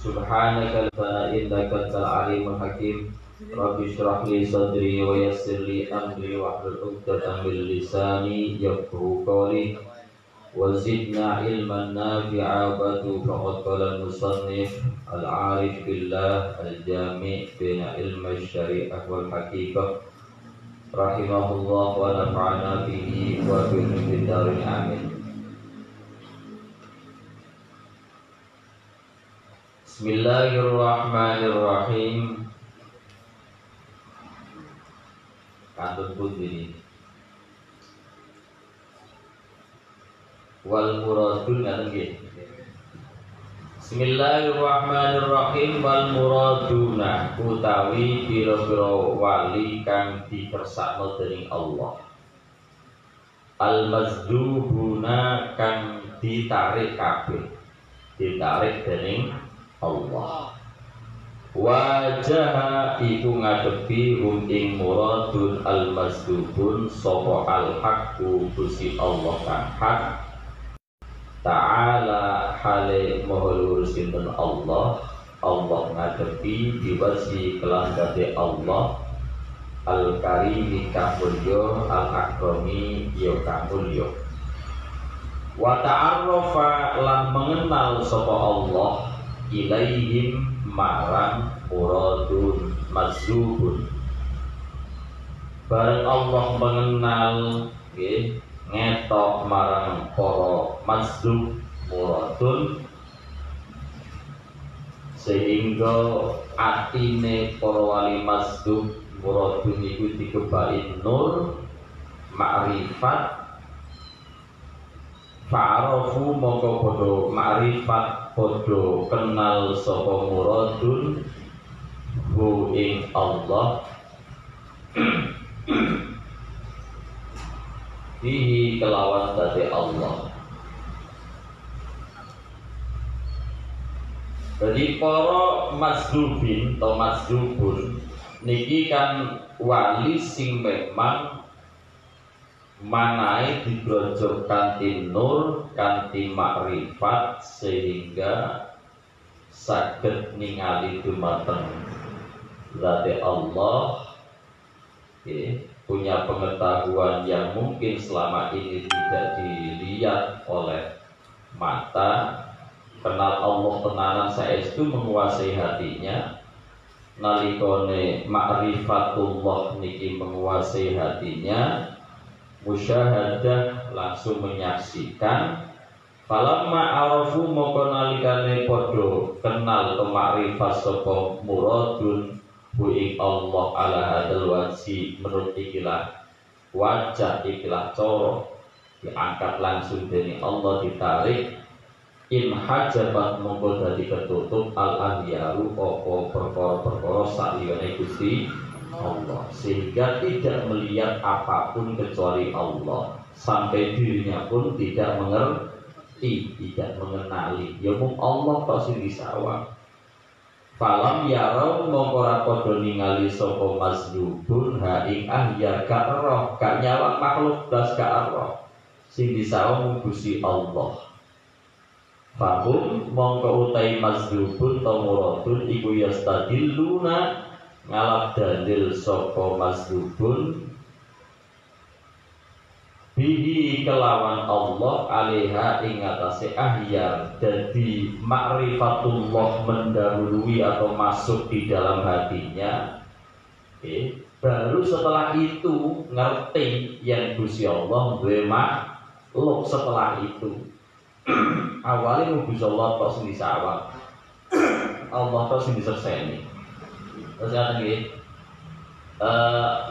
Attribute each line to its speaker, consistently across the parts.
Speaker 1: Subhanaka la innaka antal alimul hakim. Rabbi shrah li sadri wa yassir li amri wahlul 'uqdatam min lisani yafqahu qawli. Wa zidna ilman nafi'a ba'du. Faqad qala al-musannif al-'arif billah al-jami' baina ilmi syari'ah wal haqiqah rahimahullah wa nafa'ana bihi wa bihi darin amin. Bismillahirrahmanirrahim. Kantun putih wal muradun ngaten nggih. Bismillahirrahmanirrahim. Wal muraduna utawi pira-pira wali kang dikersakno dening Allah. Al mazdubuna kang ditarik kabeh, ditarik dening Allah. Wajah iku ngadepi ing muradun al mazdubun sapa al haqqu Gusti Allah kang hak. Ta'ala hale maha luhur sinten Allah. Allah ngadepi diwasi kelan gade Allah al karimi kang mulya al akrami ya kang mulya. Wa ta'arrafa lan mengenal sapa Allah ilaihim marang muradun mazubun. Bareng Allah mengenal nggih ngetok marang para mazub muradun, sehingga atine para wali mazub muradun iku dikebaki nur makrifat. Fa'arafu mongko padha makrifat, padha kenal sapa muradun hu ing Allah bihi kelawan dadi Allah. Jadi para mazlubin atau mazlubun niki kan wali sing memang manae digrojok kanthi nur, kanthi makrifat, sehingga saged ningali dumateng zat Allah, punya pengetahuan yang mungkin selama ini tidak dilihat oleh mata. Kenal Allah tenanan saestu menguasai hatinya. Nalikone ma'rifatullah niki menguasai hatinya, musyahadah langsung menyaksikan. Falamma arafu moko nalikane padha kenal kemakrifat sapa muradun hu ing Allah ala hadal wajhi, menurut ikilah wajah, ikilah cara diangkat langsung dari Allah, ditarik. In hajabat mongko dadi ketutup al ahyaru apa perkara-perkara saliyane Gusti Allah, sehingga tidak melihat apapun kecuali Allah, sampai dirinya pun tidak mengerti, tidak mengenali. Ya mung Allah kok sing disawang. Falam yarau mongko ora padha ningali sapa mazlubun ha ing ahyar ka roh, gak nyawang makhluk blas ka roh, sing disawang Gusti Allah. Fahum mongko utai mazlubun ta muradun iku yastadilluna ngalap dalil sapa mazlubun bihi kelawan Allah alaiha ing atase ahyar. Dadi ma'rifatullah mendahului atau masuk di dalam hatinya, baru setelah itu ngerti yang Gusti Allah duwe makhluk. Setelah itu awalnya Gusti Allah kok sing disawang, Allah kok sing diserseni. Terus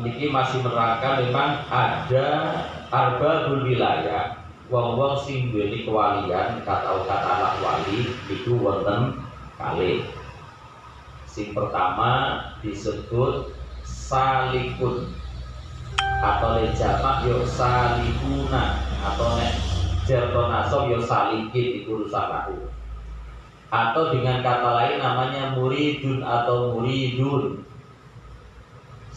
Speaker 1: niki masih menerangkan memang ada arbabul wilayah, wong-wong sing duweni kewalian, kata anak wali itu wonten kalih. Sing pertama disebut salikun, atau jamak yo salikuna, atau nek jargon nasab yo salikin, itu urusan aku. Atau dengan kata lain namanya muridun atau muridun.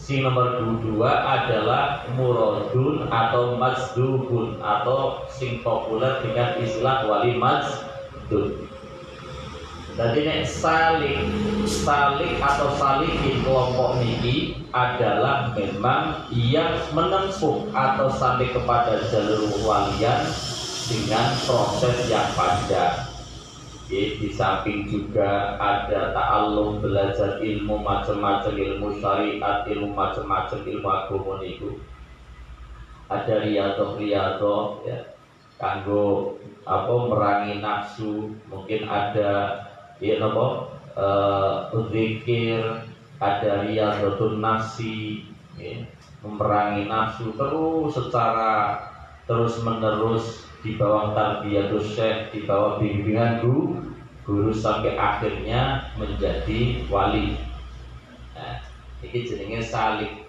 Speaker 1: Sing nomor dua adalah muradun atau mazdubun atau sing populer dengan istilah wali mazdub. Jadi nek salik atau salikin kelompok niki adalah memang yang menempuh atau sampai kepada jalur walian dengan proses yang panjang. Di samping juga ada ta'allum, belajar ilmu macam-macam, ilmu syariat, ilmu macam-macam, ilmu agama niku. Ada riyadhah ya, kanggo merangi nafsu, mungkin ada ya zikir, ada riyadhatun nafsi ya, memerangi nafsu terus secara terus menerus di bawah tarbiyatus syekh, di bawah bimbingan guru sampai akhirnya menjadi wali. Nah, ini jenenge salik.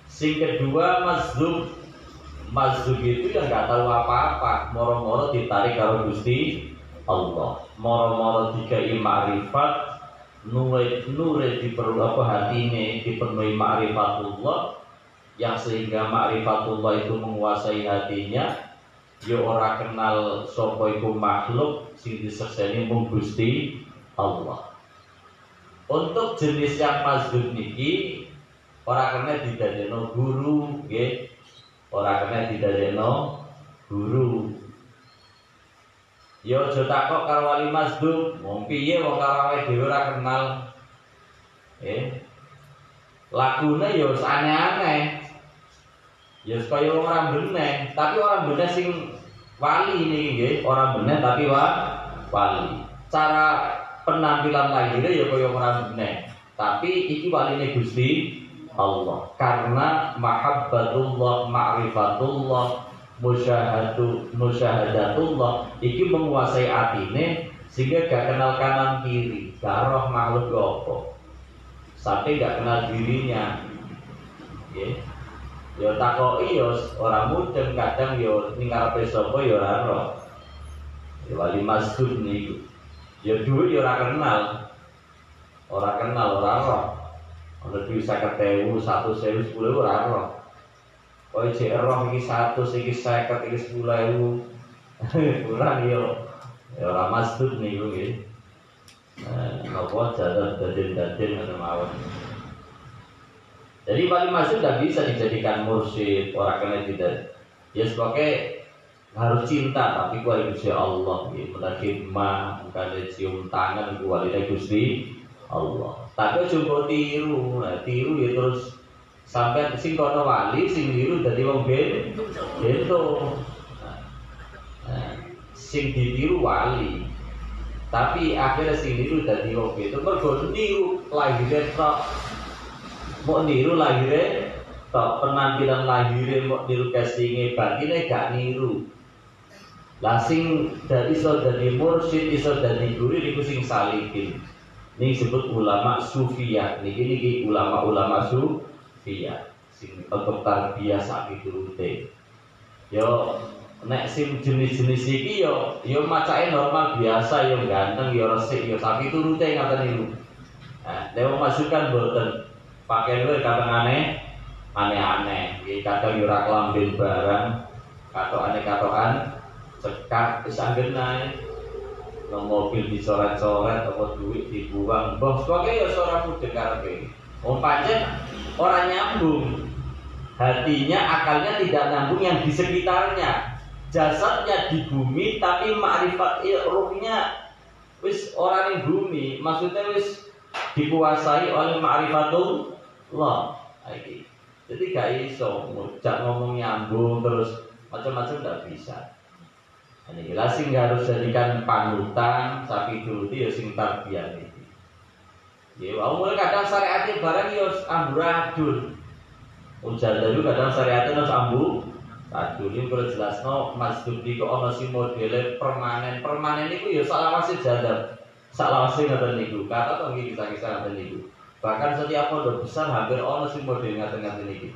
Speaker 1: Sing kedua mazhub itu yang nggak tahu apa-apa, moro-moro ditarik karo Gusti Allah, moro-moro dikai ma'rifat, nure diperlu hatine dipenuhi ma'rifatullah, yang sehingga ma'rifatullah itu menguasai hatinya. Ya ora kenal sapa iku makhluk sing disekseni mung Gusti Allah. Untuk jenis yang mazhub niki ora kena didadekno guru nggih. Ora kena didadekno guru. Ya aja takok karo wali mazhub, wong piye wong karo awake dhewe ora kenal. Lagune ya wis aneh-aneh. Ya supaya orang bener, tapi orang bener sing wali ini nggih, orang bener tapi wali. Cara penampilan lahirnya ya kaya orang bener, tapi iki waline Gusti Allah. Karena mahabbatullah, ma'rifatullah, musyahadatullah iki menguasai atine sehingga gak kenal kanan kiri, gak roh makhluk apa. Sampai gak kenal dirinya. Nggih. Ya takoki ya ora mudeng, kadang ya ning karepe sapa ya ora ro. Ya wali mazhub niku. Ya dhuwit ya ora kenal. Ora kenal, ora ro. Ana dhuwit 50.000, 100.000, 10.000 ora ro. Kowe jek roh iki 100, iki 50, iki 10.000. Kurang ya. Ya ora mazhub niku nggih. Napa jalan daden-daden ngono mawon. Jadi wali mazhub tidak bisa dijadikan mursyid, orang kena tidak. Ya sebagai harus cinta, tapi kuali Gusti Allah, mudah khidmah, bukan cium tangan, kuali Gusti Allah. Tapi coba tiru, tiru ya terus sampai sing kono wali, sing tiru dari wong bento. Sing ditiru wali, tapi akhirnya sing tiru dari wong bento. Mergo tiru lahirnya tok. Mau niru lahirnya, tok penampilan lahirnya mau niru castingnya, batine gak niru. Lah sing dari iso dadi mursyid, iso dadi guru niku sing salikin. Ini disebut ulama sufiyah. Niki ulama sufiyah. Sing untuk tarbiyah sak piturute. Yo nek sing jenis-jenis iki yo macake normal biasa, yo ganteng, yo resik, yo sak piturute ngaten niku. Nah, nek masukkan boten pakai luwih kadang aneh-aneh. Kadang ora kelamben barang, katokan cekak wis anggenae. Nang mobil dicoret-coret apa duit dibuang. Mbah pokoke ya ora mudeng karepe. Wong pancen ora nyambung. Hatinya, akalnya tidak nyambung yang di sekitarnya. Jasadnya di bumi tapi makrifat ruhnya wis ora ning bumi. Maksudnya wis dikuasai oleh ma'rifatullah. Jadi gak iso ngujak ngomong nyambung terus macam-macam gak bisa. Ini jelas sing harus jadikan panutan sapi dulu ya sing tarbiyah iki. Ya mulai kadang syariate barang ya amburadul. Ujar dulu kadang syariate harus amburadul. Ini kalau jelasno mazhub iki kok ana sing modele permanen. Permanen iku ya salawase jadab. Salawase ngoten niku. Kata to nggih kisah-kisah ngoten niku. Bahkan setiap pondok besar hampir ono sing model ngaten-ngaten iki.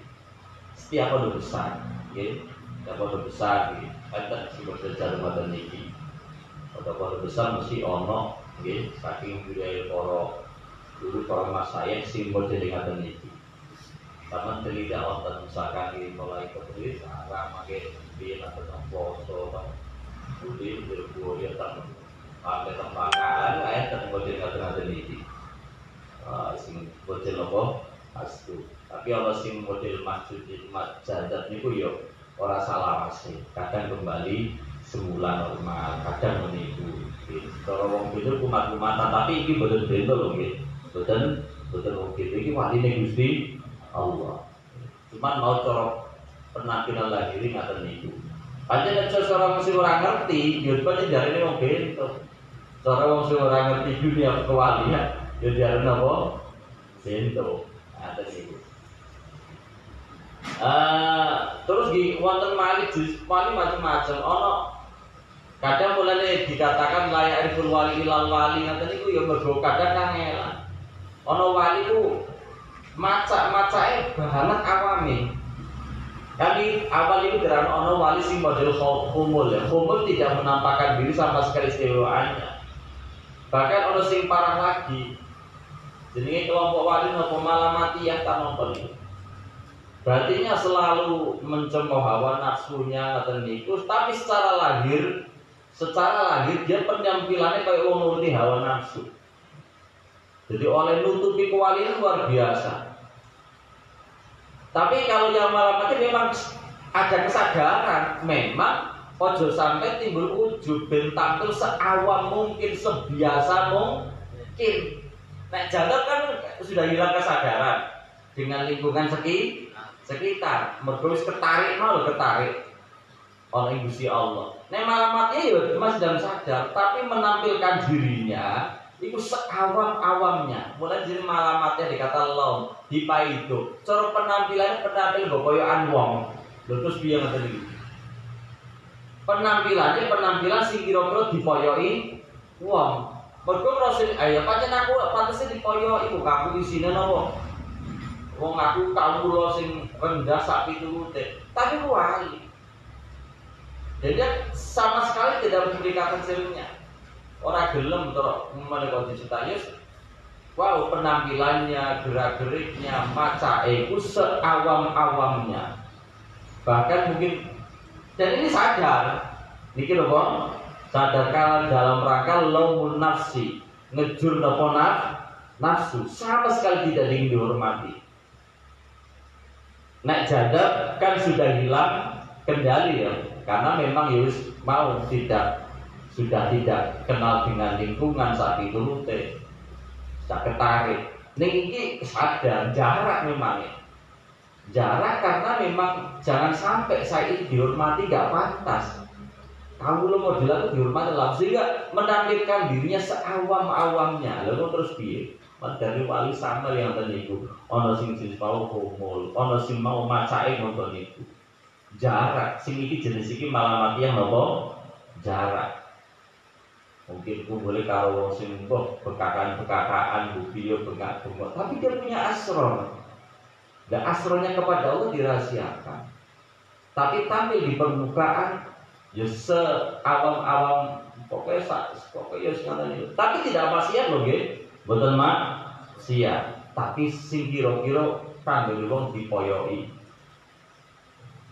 Speaker 1: Setiap pondok besar, nggih. Setiap pondok besar nggih. Ada sing model ngoten niki. Pondok besar mesti ono nggih saking budaya para guru para masayikh sing model ngaten niki. Karena tidak wonten misalkan di mulai kebetulan arah makin biar atau poso budi berbuah ya tak sampai tempakan lain dan model ngatur ini sing model apa astu tapi kalau sing model maksud jadat niku yo ora salah sih kadang kembali semula normal kadang menipu kalau wong itu kumat-kumatan tapi ini boten bento lho nggih boten wong gitu iki waline Gusti Allah. Cuman mau cara penampilan lahir ngaten niku. Pancen nek cara wong sing ora ngerti, yo pancen jarene wong bento. Cara wong sing ora ngerti dunia kewalian, yo jarene apa? Bento. Ngaten niku. Terus di wonten malih jus wali macam-macam. Ono kadang mulane dikatakan layak ariful wali ilal wali ngaten niku yo mergo kadang kangelan. Ono wali ku macak-macake bahanak awame. Kali awal itu karena ono wali sing model humul ya. Humul tidak menampakkan diri sama sekali istimewaannya. Bahkan ono sing parah lagi. Jenenge kelompok wali nopo malah mati yang tak nonton itu. Berarti selalu mencemooh hawa nafsunya atau niku, tapi secara lahir dia penampilannya kayak wong nuruti hawa nafsu. Jadi oleh nutupi kewalian luar biasa. Tapi kalau yang malam mati memang ada kesadaran, memang ojo sampai timbul ujub ben tampil seawam mungkin, sebiasa mungkin. Nek jadat kan sudah hilang kesadaran dengan lingkungan sekitar. Mergo wis ketarik oleh Gusti Allah. Nek malam mati ya masih dalam sadar, tapi menampilkan dirinya itu seawam-awamnya. Mulai jadi malam mati dikata lom, dipai itu. Cara penampilan kok koyokan wong. Terus piye ngoten iki? Penampilan sing kira-kira dipoyoki wong. Mergo proses ayo pancen aku pantese dipoyoki kok aku isine napa? Wong aku kawula sing rendah sak pitulute. Tapi wali. Jadi sama sekali tidak memberikan hasilnya. Orang gelem terus menika diceritain, wow penampilannya, gerak-geriknya, macake ku seawam-awamnya. Bahkan mungkin dan ini sadar, niki lho Bang, sadarkan dalam rangka laumun nafsi, ngejur napa nafsu, sama sekali tidak dihormati. Nek jadat kan sudah hilang kendali ya, karena memang Yus mau sudah tidak kenal dengan lingkungan saat itu rute sudah ketarik ini sadar jarak memang ya. Jarak karena memang jangan sampai saya ini dihormati gak pantas kamu lo model itu dihormati langsung sehingga menampilkan dirinya seawam-awamnya lalu terus piye dari wali sama yang tadi itu ono sing mau humul ono sing mau macai nonton itu jarak sing iki jenis iki malah mati yang nopo jarak. Mungkin aku boleh karo sing bekakan bukti bengak-bengok, tapi dia punya asrar. Dan asrarnya kepada Allah dirahasiakan. Tapi tampil di permukaan ya seawam-awam pokoknya sekarang itu. Tapi tidak maksiat loh nggih. Mboten maksiat, tapi sing kira-kira kanggo wong dipoyoki.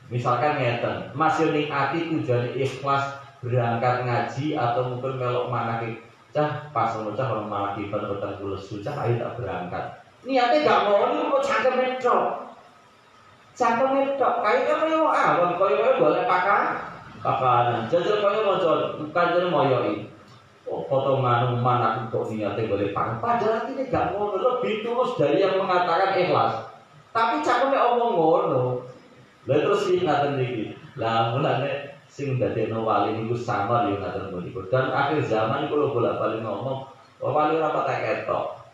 Speaker 1: Misalkan ngeten, masih nikmati tujuan ikhlas berangkat ngaji atau mungkin melok manaki cah pas cah orang manaki pada bulan susah ayo tak berangkat niatnya gak mau ini kok cangkem medok kayak kan mau awal koyo boleh pakanan jajal koyo mau kajian moyoi potongan mana kok niatnya boleh pakai padahal ini gak mau lebih tulus dari yang mengatakan ikhlas tapi cangkemnya omong ngono lalu terus ingatan dikit lah mulanya sing dadekno wali niku samar yo ngaten niku. Dan akhir zaman niku bolak-balik ngomong, wali ora patek ketok.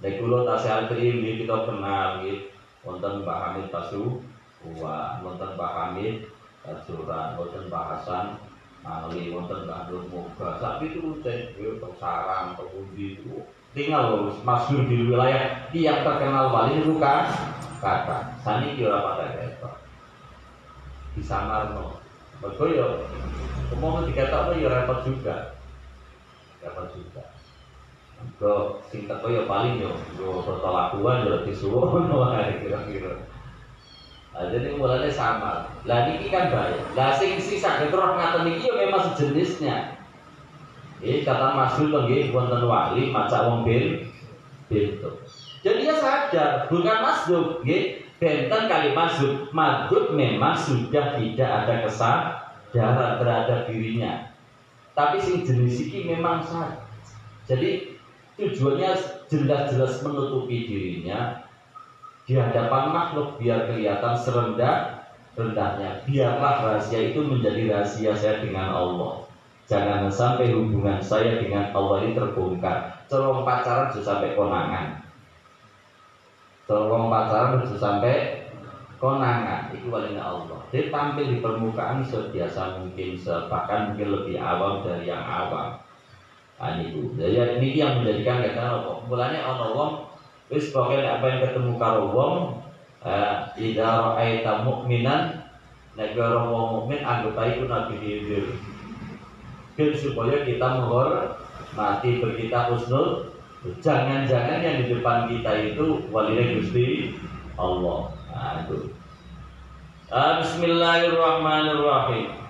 Speaker 1: Nek kula tasih nggih kita kenal nggih wonten Mbah Hamid Pasuruan, wonten Mbah Hamid Pasuruan, wonten Mbah Hasan Ali, wonten Mbah Nur Moga. Sak pitu teh yo sarang pundi itu. Tinggal masyhur di wilayah tiap terkenal wali niku kan kata. Saniki ora patek ketok. Disamarno. Mergo yo, mau dikatakan yo repot juga. Kok sing teko ya paling yo pertolakuan yo disuwun wae kira-kira. Jadi mulanya sama. Lah niki kan baik. Lah sing sisa keterus ngaten niki yo memang sejenisnya. Kata Mas'ud nggih wonten wali maca wong bintu. Jadi dia sadar, bukan Mas'ud nggih, benten kali Mas'ud. Mas'ud memang sudah tidak ada kesadaran terhadap dirinya. Tapi sing jenis iki memang sadar. Jadi tujuannya jelas-jelas menutupi dirinya di hadapan makhluk biar kelihatan serendah-rendahnya. Biarlah rahasia itu menjadi rahasia saya dengan Allah. Jangan sampai hubungan saya dengan Allah ini terbongkar. Corong pacaran sudah sampai konangan. Corong pacaran sudah sampai konangan. Itu walinya Allah. Dia tampil di permukaan sebiasa mungkin, bahkan mungkin lebih awam dari yang awam. Itu. Jadi ini yang menjadikan kata apa? Mulanya ono wong wis pokoke nek ben ketemu karo wong idza ra'aita mu'minan nek karo wong mukmin anggap ae ku nabi hidir. Ben supaya kita menghormati berkita husnul. Jangan-jangan yang di depan kita itu walinya Gusti Allah. Nah, itu. Bismillahirrahmanirrahim.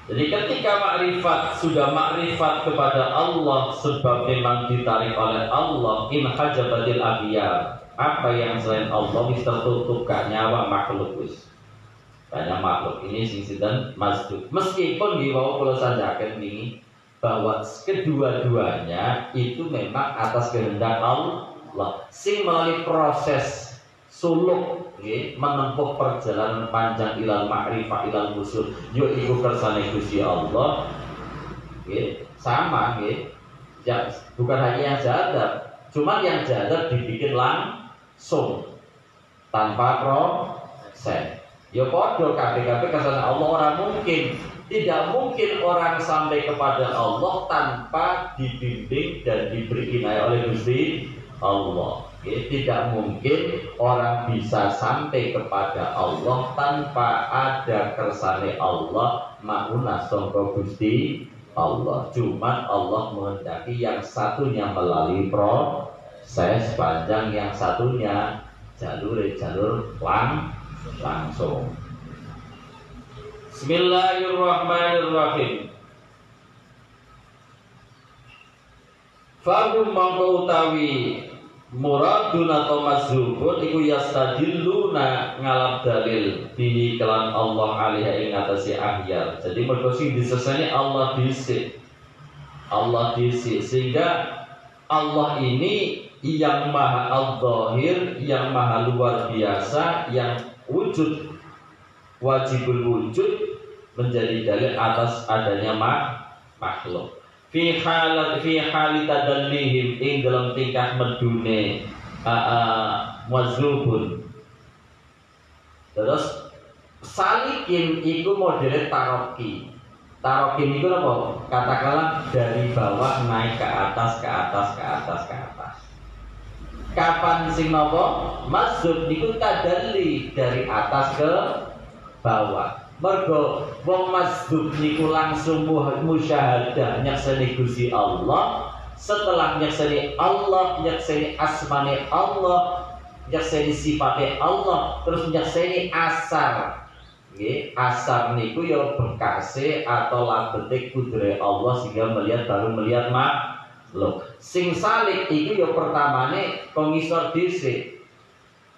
Speaker 1: Jadi ketika makrifat sudah makrifat kepada Allah sebab memang ditarik oleh Allah in hajabatil aghyar, apa yang selain Allah wis tertutup gak nyawa makhluk wis. Banyak makhluk ini sing sinten Mas'ud. Meskipun wau kula sanjaken ini bahwa kedua-duanya itu memang atas kehendak Allah. Sing melalui proses suluk menempuh perjalanan panjang ilal ma'rifah ilal usul yo iku kersane Gusti Allah sama ya, bukan hanya yang jahat, cuma yang jahat dibikin langsung tanpa proses. Ya padha kabeh-kabeh kersane Allah ora mungkin. Tidak mungkin orang sampai kepada Allah tanpa dibimbing dan diberi inayah oleh Gusti Allah. Tidak mungkin orang bisa sampai kepada Allah tanpa ada kersane Allah mauna sangka Gusti Allah. Cuman Allah menghendaki yang satunya melalui proses panjang, yang satunya jalur langsung. Bismillahirrahmanirrahim. Fahum mangko utawi muradun atau mazhubun iku yastadilluna ngalap dalil bihi kelan Allah alaiha ing atase ahyar. Jadi mergo sing disesani Allah dhisik. Allah dhisik sehingga Allah ini yang maha al-zahir, yang maha luar biasa, yang wujud wajibul wujud menjadi dalil atas adanya makhluk. Fi hali tadallihim ing dalam tingkah medune mazrubun. Terus salikin iku modele taroki. Taroki niku apa? Katakanlah dari bawah naik ke atas, ke atas, ke atas, ke atas. Kapan sing napa? Mazrub niku tadalli dari atas ke bawah. Mergo wong mazhub niku langsung musyahadah nyakseni Gusti Allah, setelah nyakseni Allah, nyakseni asmane Allah, nyakseni sifate Allah, terus nyakseni asar. Nggih, asar niku ya bekase atau labete kudret Allah sehingga baru melihat makhluk. Sing salik iku ya pertamane pengisor dhisik.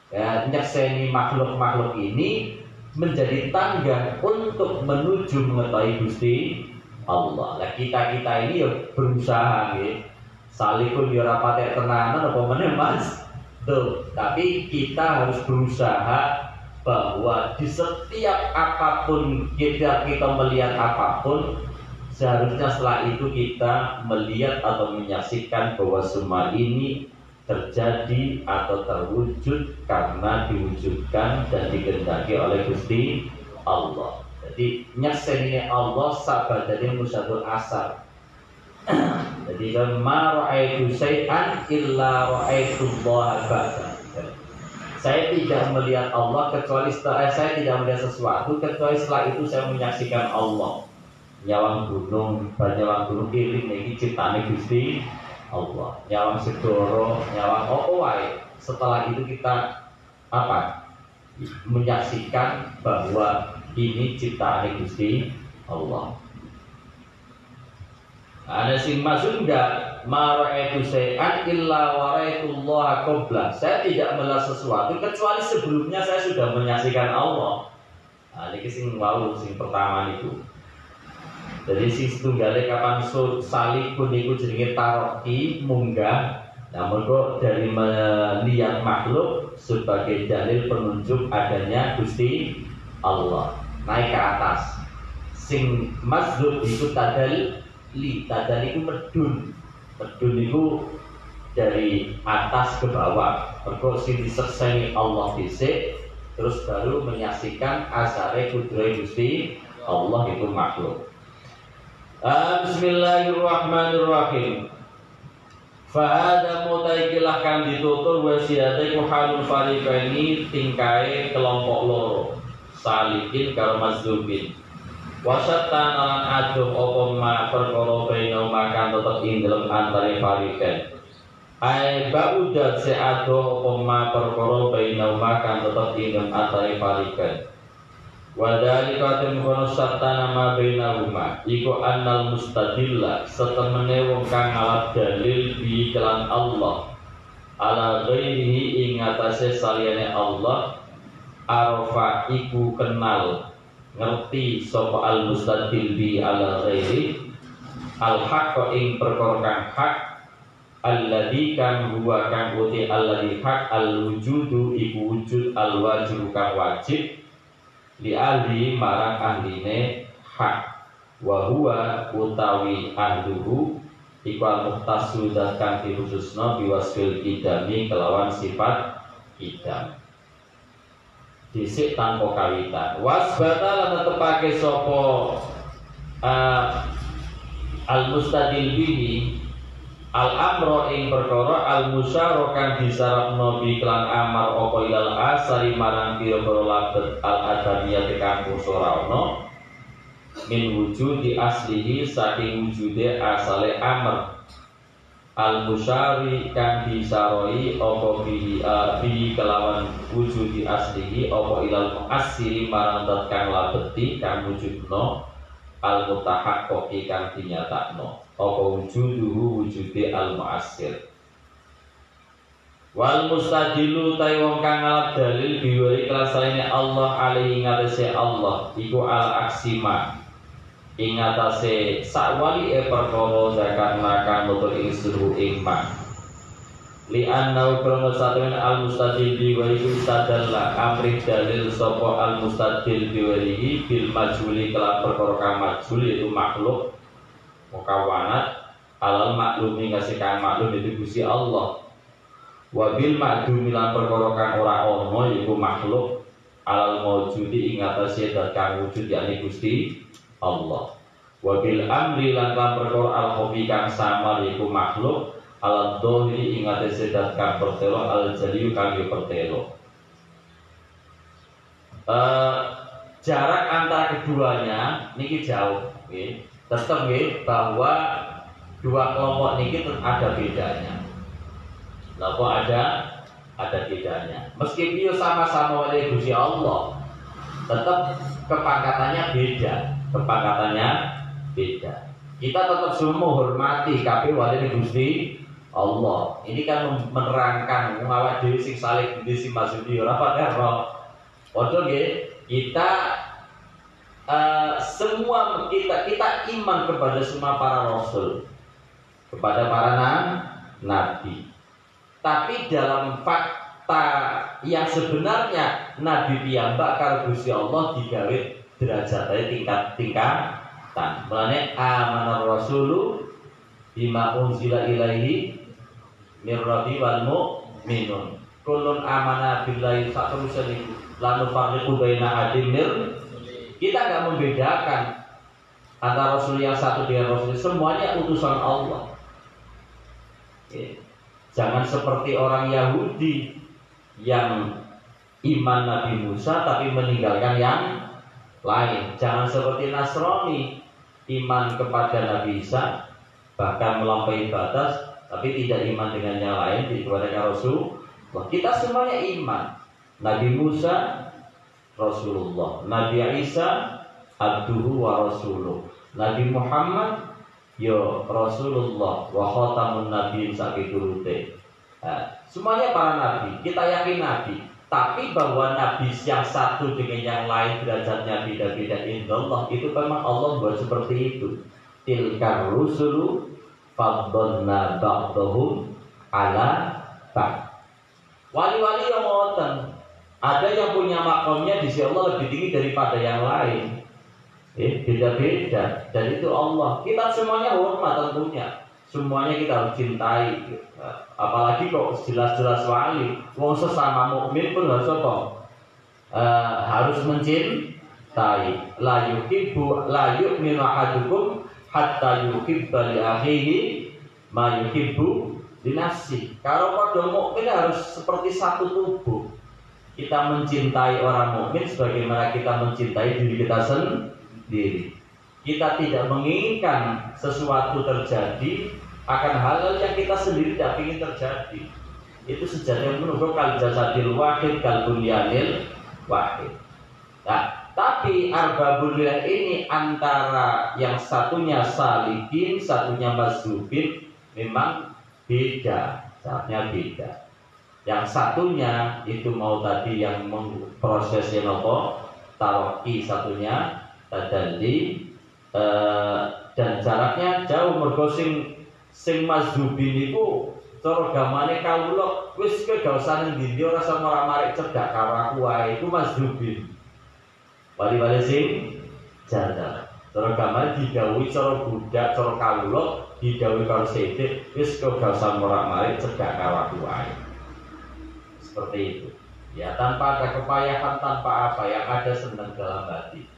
Speaker 1: Ya, nyakseni makhluk-makhluk ini menjadi tangga untuk menuju mengetahui Gusti Allah. Nah, kita ini ya berusaha nggih. Salikun ya ora patek tenanan apa meneh Mas. Tuh, tapi kita harus berusaha bahwa di setiap apapun kita melihat apapun, seharusnya setelah itu kita melihat atau menyaksikan bahwa semua ini terjadi atau terwujud karena diwujudkan dan dikehendaki oleh Gusti Allah. Jadi nyakseni Allah sabadane musyadul asar. Jadi ma ra'aitu syai'an illa ra'aitu Allah ba'da. Saya tidak melihat Allah kecuali setelah saya tidak melihat sesuatu kecuali setelah itu saya menyaksikan Allah. nyawang gunung, nyawang gunung iling iki ciptane Gusti Allah. Nyawang segoro, nyawang apa wae. Setelah itu kita apa? Menyaksikan bahwa ini ciptaan Gusti Allah. Ada sing maksud enggak mara'aitu syai'an illa wara'aitullah qabla. Saya tidak melihat sesuatu kecuali sebelumnya saya sudah menyaksikan Allah. Nah, ini sing wau sing pertama itu. Jadi sing setunggale kapan salipun iku jenenge taroki munggah. Namun kok dari melihat makhluk sebagai dalil penunjuk adanya Gusti Allah naik ke atas. Sing mazhub itu tadal itu medun itu dari atas ke bawah. Kok sing disekseni Allah dhisik terus baru menyaksikan asare kudrat Gusti Allah itu makhluk. Bismillahirrahmanirrahim. Fa'ada mutaikilah kang ditutur wasiate ku halul fariqaini tingkae kelompok loro salikin karo mazhubin. Wasatan lan aduh apa ma perkara baina makan tetep ing dalem antare fariqain. Ai ba'udat se aduh apa ma perkara baina makan tetep ing dalem antare fariqain. Wadhalika temkono satana ma bainahuma iku annal mustadilla setemene wong kang ngalap dalil bi kelan Allah ala ghairihi ing atase saliyane Allah arafa iku kenal ngerti sapa al mustadil bi ala ghairi al haqq ing perkara kang hak alladzi kan huwa kang uti alladzi hak al wujudu iku wujud al wajib kang wajib li ahli marang ahline hak wa huwa utawi ahluhu iku al-muhtasu dan kang dikhususna biwasfil idami kelawan sifat idam disik tanpa kawitan wasbata lan tetepake sapa al-mustadil bihi al-amro ing perkara al-musyarakan disarapno bi kelan amar apa ilal asari marang pira-pira labet al-adamiyah kang ora ana min wujudi aslihi saking wujude asale amr al-musyari kang disaroi apa bi kelawan wujudi aslihi apa ilal muassiri marang zat kang labeti kang wujudno al-mutahaqqi kang dinyatakno apa wujuduhu wujude al-mu'assir wal mustadilu ta'i wong kang ngalap dalil biwari kelasane Allah alaihi ngatasi Allah iku al-aksima ing ngatasi sakwali perkara zakarna kang nutur ing suruh ing ma li anna krono satun al-mustadil biwari istadalla amri dalil sapa al-mustadil biwari bil majhuli kelan perkara kang majhul itu makhluk mukawanat alal maklumi ngasih kang maklum itu Gusti Allah wabil maklumi lan perkara kang ora ana iku makhluk alal maujudi ing atase zat kang wujud yakni Gusti Allah wabil amri lan perkara al khofi kang samar iku makhluk alal dhahiri ing atase zat kang pertelo al jali kang pertelo jarak antara keduanya niki jauh nggih. Tetap bahwa dua kelompok ini ada bedanya. Kenapa ada bedanya? Meski dia sama-sama oleh Gusti Allah, tetap kepangkatannya beda. Kita tetap semua hormati kabeh wali Gusti Allah. Ini kan menerangkan ngawak diri sing saleh di sing maksudi ora padha. Padha nggih, kita semua kita iman kepada semua para rasul, kepada para nabi. Tapi dalam fakta yang sebenarnya nabi piyambak karo Gusti Allah digawe derajatnya tingkatan. Mulane amanar rasulu bima unzila ilaihi mir rabbi wal mu'minun. Kullun amana billahi sa'rusan la nufarriqu baina ahadin mir. Kita nggak membedakan antara Rasul yang satu dengan Rasul, semuanya utusan Allah. Jangan seperti orang Yahudi yang iman Nabi Musa tapi meninggalkan yang lain. Jangan seperti Nasrani iman kepada Nabi Isa, bahkan melampaui batas, tapi tidak iman dengan yang lain kepada Rasul. Kita semuanya iman. Nabi Musa Rasulullah, Nabi Isa abduhu wa rasuluh, Nabi Muhammad ya Rasulullah wa khatamun nabiyin sakiturute. Semuanya para nabi, kita yakin nabi. Tapi bahwa nabi yang satu dengan yang lain derajatnya beda-beda indallah, itu memang Allah buat seperti itu. Tilkar rusulu faddalna ba'dahum ala ba'd. Wali-wali yang ngoten, ada yang punya makomnya di sisi Allah lebih tinggi daripada yang lain. Beda-beda. Dan itu Allah. Kita semuanya hormat tentunya. Semuanya kita harus cintai. Apalagi kok jelas-jelas wali. Wong sesama mukmin pun harus apa? Harus mencintai. La yu'minu ahadukum hatta yuhibba li akhihi ma yuhibbu li nafsi. Kalau pada mukmin harus seperti satu tubuh. Kita mencintai orang mukmin sebagaimana kita mencintai diri kita sendiri. Kita tidak menginginkan sesuatu terjadi akan hal-hal yang kita sendiri tidak ingin terjadi. Itu sejatinya menunggu kal jasadil wahid kal bunyanil wahid. Nah, tapi arbabulillah ini antara yang satunya salikin, satunya mazhubin memang beda, saatnya beda. Yang satunya itu mau tadi yang prosesnya nopo taroki, satunya tadalli, dan jaraknya jauh. Mergo sing mazhubin iku cara gamane kawula wis kowe gak usah ning ndi ora sama ora marik cedak karo aku wae, iku mazhubin. Wali-wali sing janda cara gamane digawui cara budak, cara kawula digawui karo sithik, wis kowe gak usah ora marik cedak karo aku wae. Seperti itu. Ya, tanpa ada kepayahan, tanpa apa, yang ada senang dalam hati.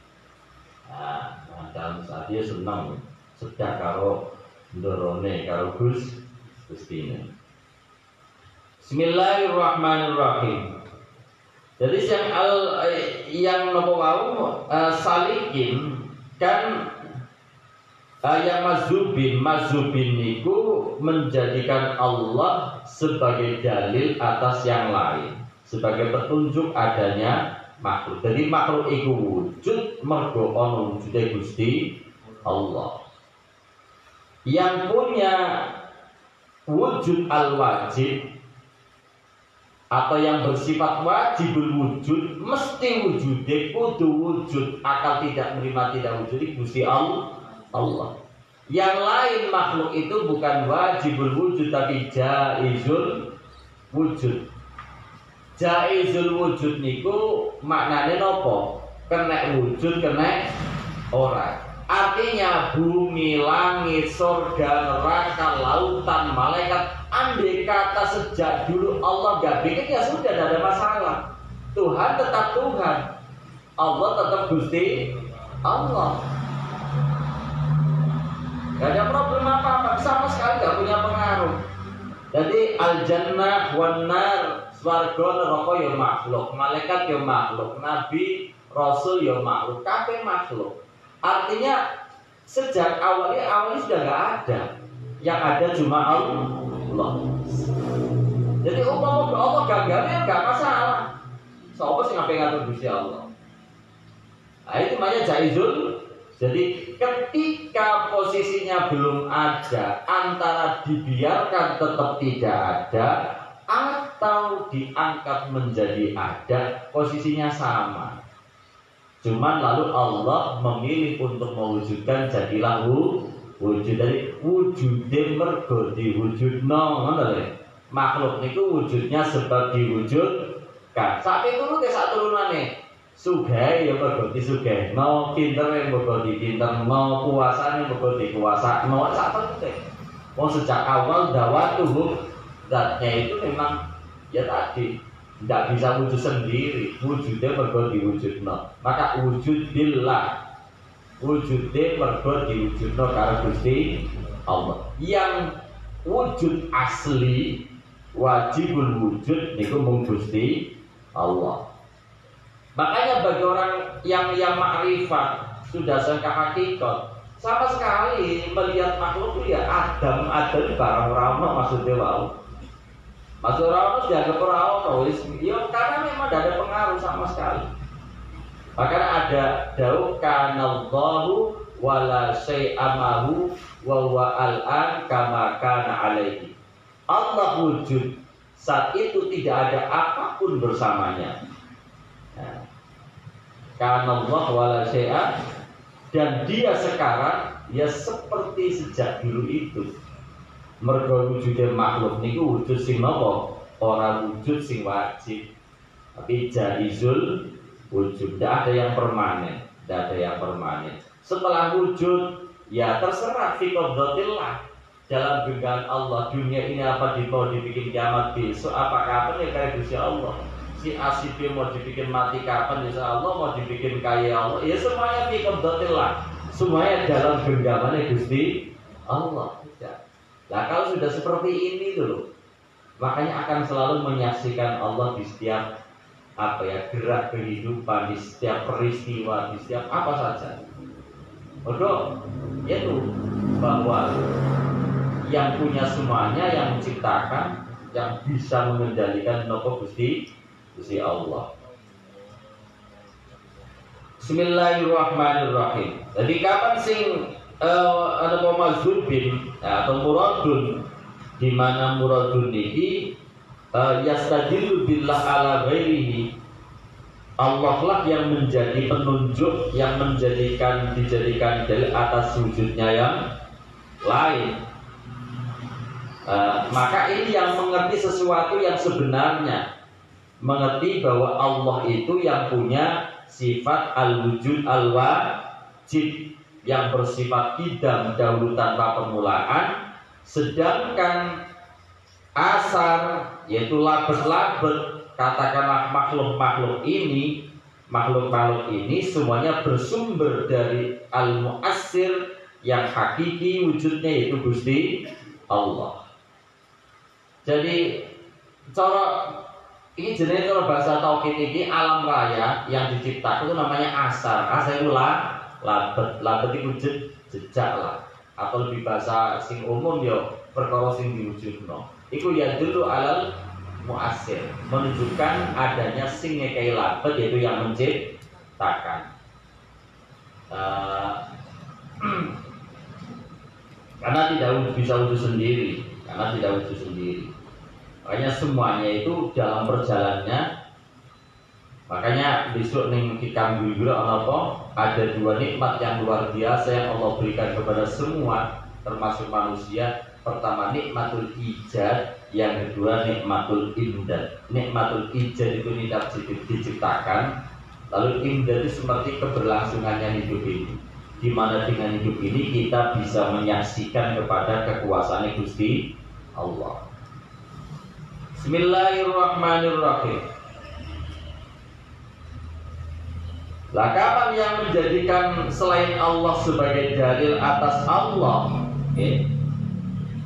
Speaker 1: Nah, dalam saat dia senang sedak karo ndorone karo Gustine. Bismillahirrahmanirrahim. Jadi yang nopo wau salikin kan yang mazhubin niku menjadikan Allah sebagai dalil atas yang lain, sebagai petunjuk adanya makhluk. Jadi makhluk iku wujud mergo ana wujude Gusti Allah. Yang punya wujud al-wajib atau yang bersifat wajibul wujud, mesti wujude kudu wujud, akal tidak menerima tidak wujud Gusti Allah. Yang lain makhluk itu bukan wajibul wujud tapi jaizul wujud. Jaizul wujud niku maknane nopo? Kena wujud, kena ora. Artinya bumi, langit, surga, neraka, lautan, malaikat, andai kata sejak dulu Allah gak bikin, ya sudah, tidak ada masalah. Tuhan tetap Tuhan, Allah tetap Gusti Allah. Gak ada problem apa-apa, sama sekali gak punya pengaruh. Jadi al-jannah wan-nar, swarga neraka ya makhluk, malaikat ya makhluk, nabi, rasul ya makhluk, kabeh makhluk. Artinya sejak awalnya sudah gak ada. Yang ada cuma Allah. Jadi umpama Allah gagalnya gak masalah. Sopo sing ngapain ngatur Gusti Allah. Nah, itu namanya jaizul. Jadi ketika posisinya belum ada, antara dibiarkan tetap tidak ada atau diangkat menjadi ada, posisinya sama. Cuman lalu Allah memilih untuk mewujudkan jadilah wujud. Dari wujudnya mergo diwujudno, ngono lho. Makhluk niku wujudnya sebab diwujudkan. Saat itu lu sak turunane. Sugih ya mergo disugihno, pinter ya mergo dipinterno, kuasane mergo dikuasakno. Sak penting. Wong sejak awal dawatuh zatnya itu memang ya tadi tidak bisa wujud sendiri, wujudnya mergo diwujudno. Maka wujudillah, wujudnya mergo diwujudno karo Gusti Allah. Yang wujud asli, wajibul wujud niku mung Gusti Allah. Makanya bagi orang yang makrifat sudah sangka hakikat, sama sekali melihat makhluk itu ya Adam barang ora ono maksudnya wow. Maksud ora ono dianggap ora ono wis ya karena memang tidak ada pengaruh sama sekali. Bahkan ada dawuh kanallahu wala syai'amahu wa huwa al-an kama kana alaihi. Allah wujud saat itu tidak ada apapun bersamanya. Nah, kanallahu wala syai'a dan dia sekarang ya seperti sejak dulu itu. Mergo wujudnya makhluk niku wujud sing napa? Ora wujud sing wajib. Tapi jaizul wujud. Tidak ada yang permanen, tidak ada yang permanen. Setelah wujud ya terserah fi qadratillah. Dalam genggaman Allah dunia ini apa mau dibikin kiamat besok apa kapan ya kayak Gusti Allah. Si asib mau dibikin mati kapan ya Allah, mau dibikin kaya Allah. Ya semuanya fi qadratillah. Semuanya dalam genggamannya Gusti Allah. Ya. Nah kalau sudah seperti ini dulu, makanya akan selalu menyaksikan Allah di setiap gerak kehidupan, di setiap peristiwa, di setiap apa saja. Bodoh, yaitu bahwa yang punya semuanya, yang menciptakan, yang bisa mengendalikan nopo Gusti Allah. Bismillahirrahmanirrahim. Jadi kapan sing ada mazhubin atau muradun, di mana muradun ini yastadillu billah ala ghairihi. Allah lah yang menjadi penunjuk, yang dijadikan dalil atas wujudnya yang lain. Maka ini yang mengerti sesuatu yang sebenarnya, mengerti bahwa Allah itu yang punya sifat al-wujud al-wajib, yang bersifat qidam, dahulu tanpa permulaan, sedangkan asar yaitu labet-labet, katakanlah makhluk-makhluk ini semuanya bersumber dari al-mu'assir yang hakiki wujudnya yaitu Gusti Allah. Jadi ini jenis cara bahasa tauhid ini alam raya yang diciptakan itu namanya asar. Asar itu labet itu jejak lah, atau lebih bahasa sing umum ya perkara sing diwujudno. Iku ya dulu alal muasir, menunjukkan adanya sing ngekei labet yaitu yang menciptakan. Karena tidak bisa wujud sendiri, makanya semuanya itu dalam perjalanannya. Makanya besok nih hikam dulu apa? Ada dua nikmat yang luar biasa yang Allah berikan kepada semua, termasuk manusia. Pertama nikmatul ijad, yang kedua nikmatul imdad. Nikmatul ijad itu tidak diciptakan, lalu imdad itu seperti keberlangsungannya hidup ini, di mana dengan hidup ini kita bisa menyaksikan kepada kekuasaan Gusti Allah. Bismillahirrahmanirrahim. Lah kapan yang menjadikan selain Allah sebagai dalil atas Allah?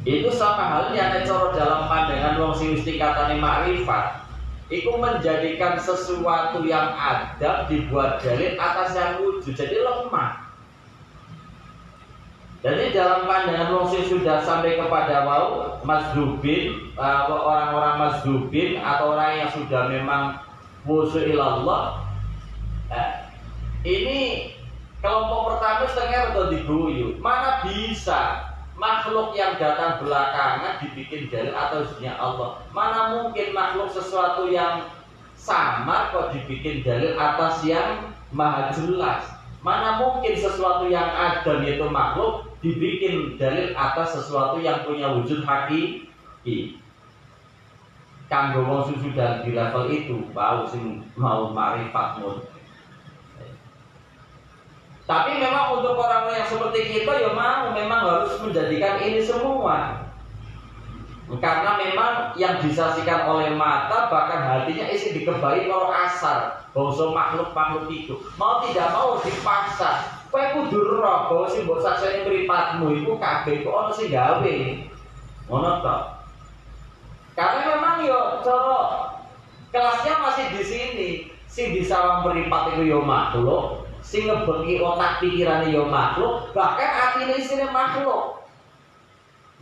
Speaker 1: Itu sama halnya cara dalam pandangan wong sing mesti katane makrifat. Iku menjadikan sesuatu yang ada dibuat dalil atas yang wujud, jadi lemah. Jadi dalam pandangan wong sing sudah sampai kepada mazhubin, orang-orang mazhubin atau orang yang sudah memang wusu ilallah, ini kelompok pertama setengah atau diguyu. Mana bisa makhluk yang datang belakangan dibikin dalil atau isinya Allah? Mana mungkin makhluk sesuatu yang sama kok dibikin dalil atas yang maha jelas? Mana mungkin sesuatu yang ada yaitu makhluk dibikin dalil atas sesuatu yang punya wujud hakiki? Kanggo wong sudah di level itu, bau sing mau ma'rifatmu. Tapi memang untuk orang yang seperti kita ya memang harus menjadikan ini semua. Karena memang yang disaksikan oleh mata bahkan hatinya isi dikebai kalau asar bahwa makhluk-makhluk itu mau tidak mau dipaksa. Kowe kudu roh bahwa sing mbok sakseni mripatmu iku kabeh kok ana sing gawe. Ngono to. Karena memang yo cara kelasnya masih di sini. Sing disawang mripat iku yo makhluk, sing ngebeki otak pikirane ya makhluk, bahkan atine isine makhluk.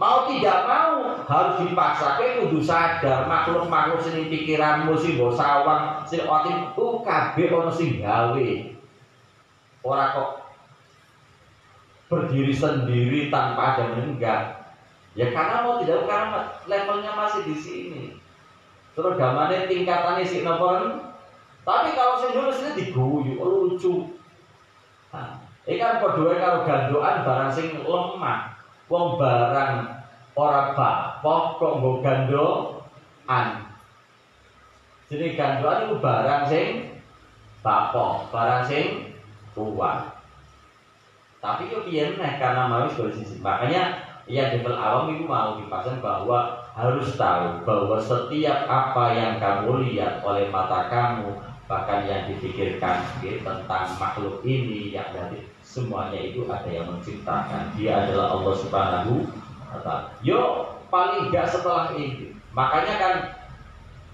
Speaker 1: Mau tidak mau harus dipaksakan kudu sadar makhluk-makhluk sing pikiranmu sing mbok sawang sing otakmu kabeh ana sing gawe. Ora kok berdiri sendiri tanpa ada menenggak. Ya karena mau tidak karena levelnya masih di sini. Terus gamane tingkatannya sik napa. Tapi kalau sing dulu sini diguyu lucu. Nah, iki kan padha karo gandokan barang sing lemah. Wong barang ora bapok kok nggo gandokan. Jadi gandokan itu barang sing bapok, barang sing tua. Tapi yo piye meneh karena mau dari sisi. Makanya yang level awam itu mau dipasang bahwa harus tahu bahwa setiap apa yang kamu lihat oleh mata kamu, bahkan yang dipikirkan tentang makhluk ini yang dari semuanya itu ada yang menciptakan. Dia adalah Allah Subhanahu wa Ta'ala. Yo paling enggak setelah itu. Makanya kan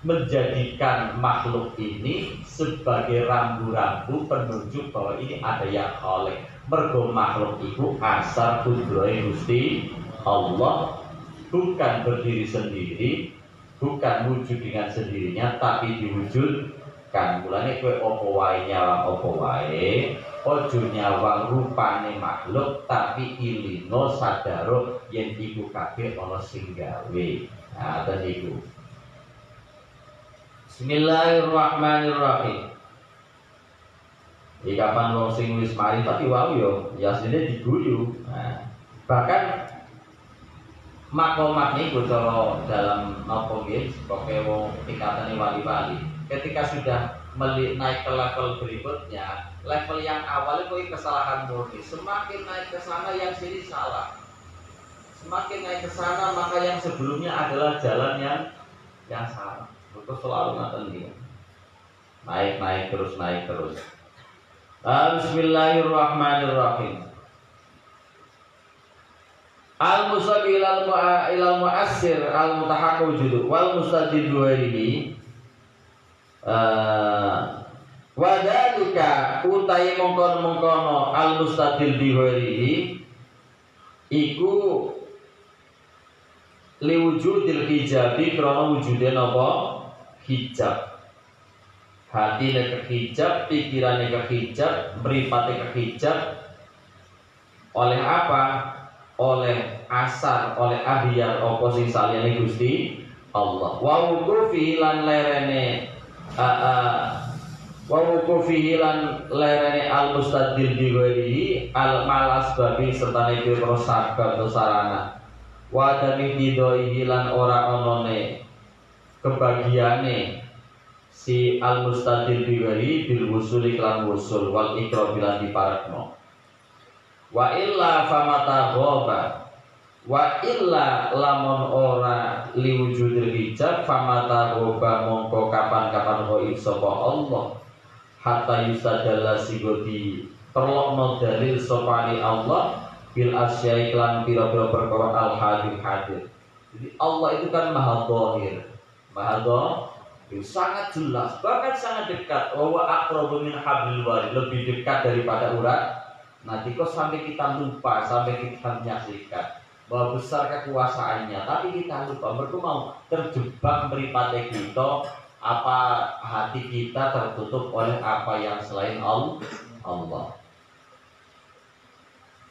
Speaker 1: menjadikan makhluk ini sebagai rambu-rambu penunjuk bahwa ini ada yang khalik. Mergo makhluk itu asal kudrahe Gusti Allah, bukan berdiri sendiri, bukan wujud dengan sendirinya, tapi diwujudkan. Mulane kowe apa wae nyawang apa wae, aja nyawang rupane makhluk, tapi ilino sadaro yen iku kabeh ana sing gawe. Nah, niku. Bismillahirrahmanirrahim. Di kapan wong sing wis marifat wae yo yasine diguyu. Nah, bahkan makomat niku cara dalam napa nggih sebagai wong tingkatane wali-wali. Ketika sudah naik ke level berikutnya, level yang awal itu kesalahan murni. Semakin naik ke sana yang sini salah. Semakin naik ke sana maka yang sebelumnya adalah jalan yang salah. Itu selalu ngaten iki. Naik terus. Bismillahirrahmanirrahim. Al-musabi ilal mu'assir al-mutahakku wujud wal mustadil duwairihi wadhalika utai mongkono al-mustadil duwairihi iku liwujudil hijabi krono wujudnya napa hijab. Hatine kehijab, pikirane kehijab, mripate kehijab. Oleh apa? Oleh asar, oleh ahyar apa sing saliyane Gusti Allah. Wa wuqufi lan lerene al-mustadil bi ghairihi al-malas babi sertane pira sabab sarana. Wa dami hidayhi lan ora onone kebagiane si al-mustadil bi ghairihi bil wusuli lan wusul wal iqra bilan diparekno. Wa illa famata ghoba wa illa lamun ora liwujudil hijab famata ghoba mongko kapan-kapan ghaib sapa Allah hatta yustadalla sigodi perlokno dalil sapa Allah bil asyai lan pira-pira perkara al hadir. Jadi Allah itu kan maha dhahir, sangat jelas, bahkan sangat dekat. Wa aqrabu min hablil warid, lebih dekat daripada urat. Nanti kok sampai kita lupa, sampai kita menyaksikan bahwa besar kekuasaannya, tapi kita lupa. Mereka mau terjebak meripate kita, apa hati kita tertutup oleh apa yang selain Allah.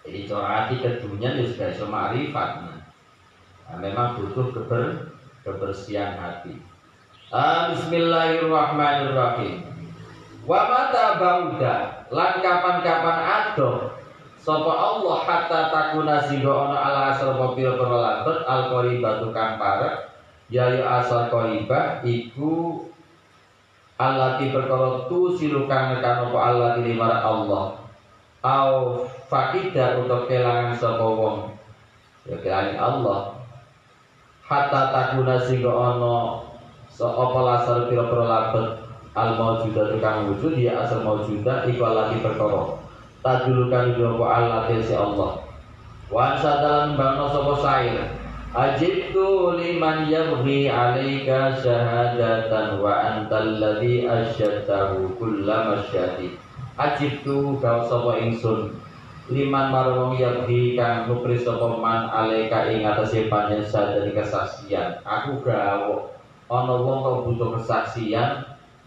Speaker 1: Jadi cara hati kedunya juga bisa ma'rifat. Nah, memang butuh kebersihan hati. Bismillahirrahmanirrahim. Wa mata bauda lan kapan-kapan adoh sapa Allah hatta takuna singgo ana ala asal mobil perlabat al qaribatu kang parek ya asal qaribah iku allati perkara tu silukan kan apa allati limara Allah au fakida untuk kelangan sapa wong ya kelangan Allah hatta takuna singgo ana sapa lasal pira perlabat al maujudah tukang wujud ya asal maujudah iku allati perkara tadulukan jopo Allah si Allah. Wa sadalan bangno sapa sair. Ajibtu liman yabghi alaika syahadatan wa antal ladzi asyadtahu kullama syahid. ajib tu gawe sapa ingsun liman marwong yabhi kang nupri sapa man alaika ing atase panjen sadari kesaksian. Aku gawe ana wong kok butuh kesaksian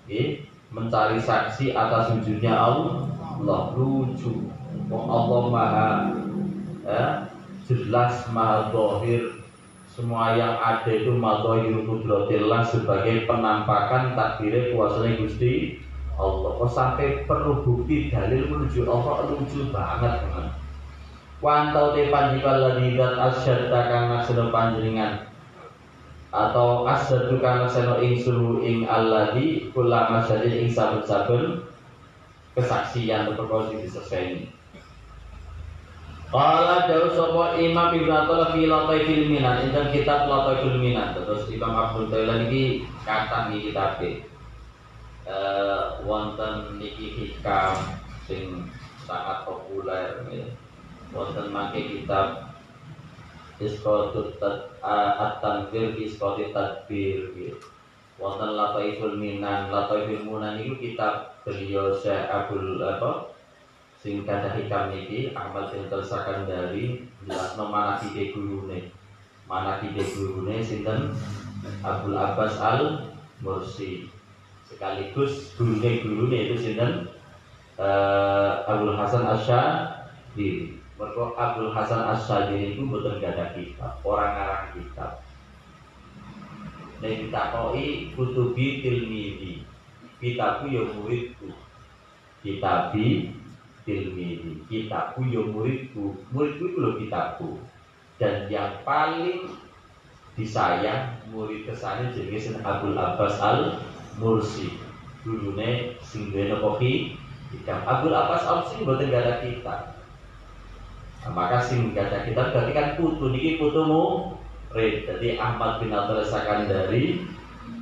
Speaker 1: nggih mencari saksi atas wujudnya Allah. Lucu wong Allah maha jelas maha zahir, semua yang ada itu madhahirul qudratillah sebagai penampakan takdirnya kuasanya Gusti Allah. Kok sampai perlu bukti dalil menuju Allah, lucu banget teman. Wantau te panjikal ladidat asyadda kang naksena panjenengan atau asyaddu kang naksena ing suruh ing alladhi kulama syadid ing saben-saben kesaksian perkara sing diseseni. Qala dawu sapa Imam Ibnu Athaillah fi Lataifil Minan, ing kitab Lataifil Minan. Terus Imam Abdul Thailand iki kathah niki kitabe. Wonten niki hikam sing sangat populer ya. Wonten mangke kitab Isqatut At-Tanbir Isqatut Tadbir ya. Wonten Lataiful Minan. Lataiful Minan niku kitab beliau Syekh Abdul sing kathah hikam niki Ahmad bin Sakandari jelasno manakib gurune. Manakib gurune sinten? Abdul Abbas Al-Mursi. Sekaligus gurune itu sinten? Abdul Hasan Asy-Syadzili. Mergo Abdul Hasan Asy-Syadzili itu mboten gadah kitab, orang ngarang kitab. Nek ditakoki kutubi tilmidi, kitabku ya muridku. Kitabi tilmidi, kitabku ya muridku. Muridku itu lho kitabku. Dan yang paling disayang murid kesane jenenge Syekh Abdul Abbas Al-Mursi. Gurune sing duwe napa kitab. Abdul Abbas Al-Mursi mboten gadah kitab. Nah, maka sing gadah kitab berarti kan putu niki putumu Red. Jadi Ahmad bin Abdul Sakandari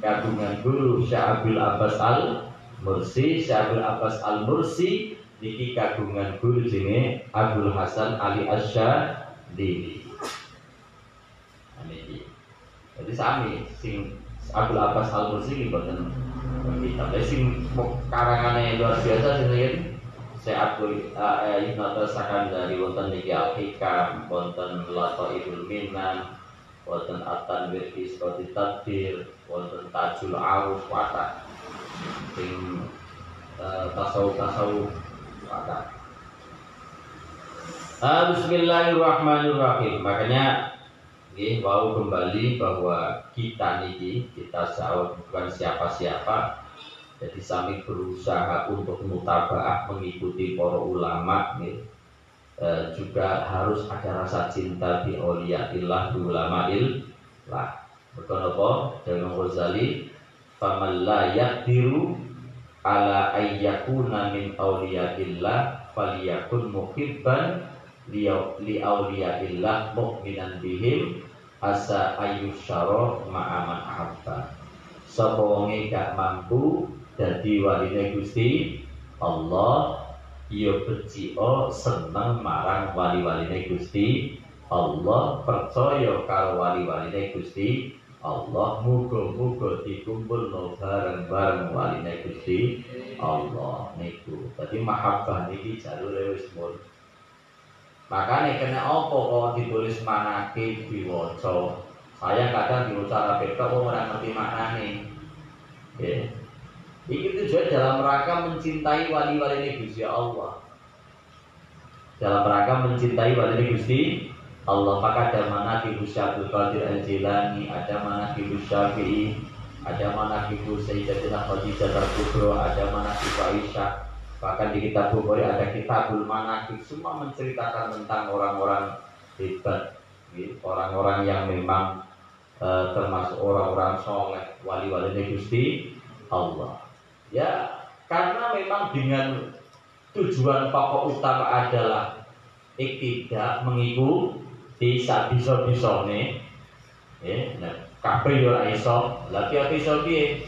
Speaker 1: kagungan guru Syekh Abdul Abbas Al-Mursi. Syekh Abdul Abbas Al-Mursi niki kagungan guru jenenge Abdul Hasan Ali Asy-Syadzili. Niki. Jadi sami sing Abdul Abbas Al-Mursi iki boten kitab. Sing karangane luar biasa sinten? Syekh Abdul Ibnu Athaillah Sakandari wonten niki Al-Hikam, wonten Lataiful Minan, wonten At-Tanbir fi Isqatut Tadbir, wonten Tajul Aruf wata. Sing tasawuf wata. Bismillahirrahmanirrahim. Makanya nggih wau kembali bahwa kita jauh bukan siapa-siapa. Jadi kami berusaha untuk mutabaah mengikuti para ulama nih. Juga harus ada rasa cinta bi auliyaillah bi ulama'illah. Betul apa? Imam Ghazali, "Faman la yaqdiru ala ayyakuna min auliyaillah falyakun muhibban li auliyaillah mu'minan bihim asa ayyusyara ma'aman ahabba." Sapa wonge gak mampu dadi waline Gusti Allah, ya becika seneng marang wali-waline Gusti Allah, percaya karo wali-waline Gusti Allah, muga-muga dikumpulno bareng-bareng waline Gusti Allah niku. Dadi mahabbah niki jalure wis mun. Makane kena apa kok ditulis manakib diwaca. Saya kadang diwaca Arab kok ora ngerti maknane. Ya. Itu tujuan dalam rangka mencintai wali-wali Gusti Allah. Dalam rangka mencintai wali Gusti Allah. Maka ada manaqib Syaikhul Qadir Al-Jilani, ada manaqib Syafi'i, ada manaqib Sayyidatina Khadijah Al-Kubra, ada manaqib Aisyah. Bahkan di kitab Bukhari ada kitabul manaqib, semua menceritakan tentang orang-orang hebat, orang-orang yang memang termasuk orang-orang soleh, wali-wali Gusti Allah. Ya, karena memang dengan tujuan pokok utama adalah tidak mengikuti sabisa-bisane. Nah, kabeh yo ora iso. Lah ki iso piye?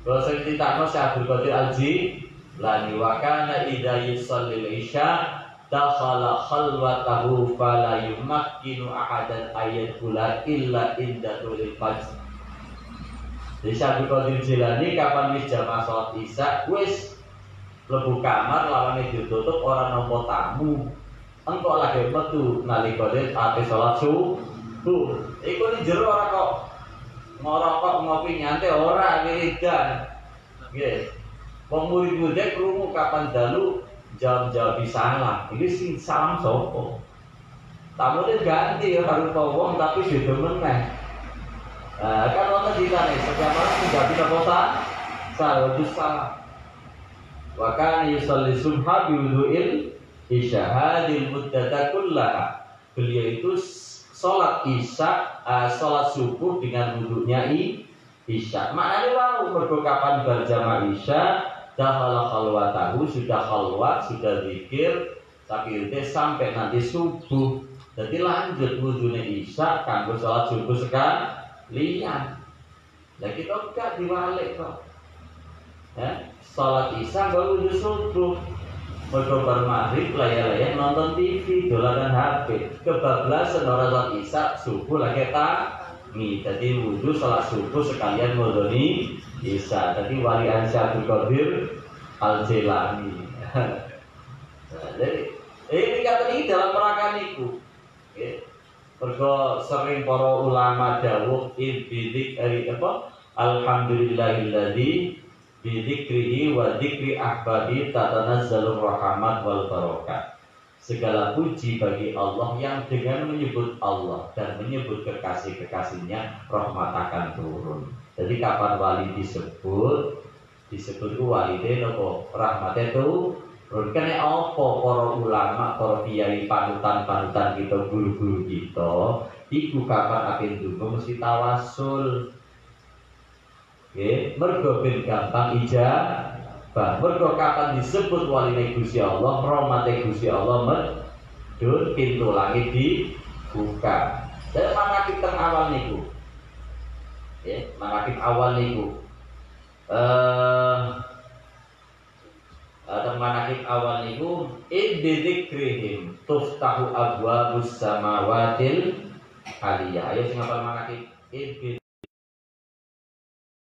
Speaker 1: Kalau sing ditakno Syekh Abdul Qadir Al-Jilani wa kana idza yusallil isya dakhala khalwatahu fala yumakkinu ahadan ayadkhula illa inda tulil fajr. Jadi Syekh Abdul Qadir Jilani kapan wis jamaah salat Isya wis Mlebu kamar lawane ditutup ora nampa tamu. Engko lagi metu nalikane ate salat subuh. Iku ni jero ora kok ngerokok ngopi nyantai ora wiridan. Nggih. Wong murid-murid krungu kapan dalu jawab salam. Iki sing salam sapa? Tamune ganti ya karo wong tapi beda meneh. Kan wonten ditane setiap orang mengganti apa salam. Wa kana yusalli subha bi wudu'il isya hadil muddata kullaha. Beliau itu salat isya, salat subuh dengan wudhunya isya. Maknanya wau mergo kapan berjamaah isya, dakhala khalwatahu, sudah khalwat, sudah zikir, sakirte sampai nanti subuh. Jadi lanjut wudhunya isya kanggo salat subuh sekalian. Lah kita gak diwalik kok. Salat isya baru wudhu subuh. Mergo bar maghrib layar-layar nonton TV, dolanan HP. Kebablasan ora salat isya, subuh lagi tangi. Jadi wudhu salat subuh sekalian wudhuni isya. Jadi wali Syaikhul Qadir Al-Jilani. Jadi ini kata ini dalam rangka niku. Mergo sering para ulama dawuh bidik apa? Alhamdulillahilladzi bidzikrihi wa dzikri ahbabi tatanazzalur rahmat wal barakah. Segala puji bagi Allah yang dengan menyebut Allah dan menyebut kekasih-kekasihnya rahmat akan turun. Jadi kapan wali disebut walide nopo rahmate turun. Kene apa para ulama, para kiai panutan-panutan kita, guru-guru kita, iku kapan akhir dungo mesti tawasul. Mergo ben gampang ijabah. Mergo kapan disebut waline Gusti Allah, rahmate Gusti Allah medhun pintu langit dibuka. Dari manakib teng awal niku. Manakib awal niku. Manakib awal niku iddzikrihim tuftahu abwabus samawatil aliyah. Ayo sing hafal manakib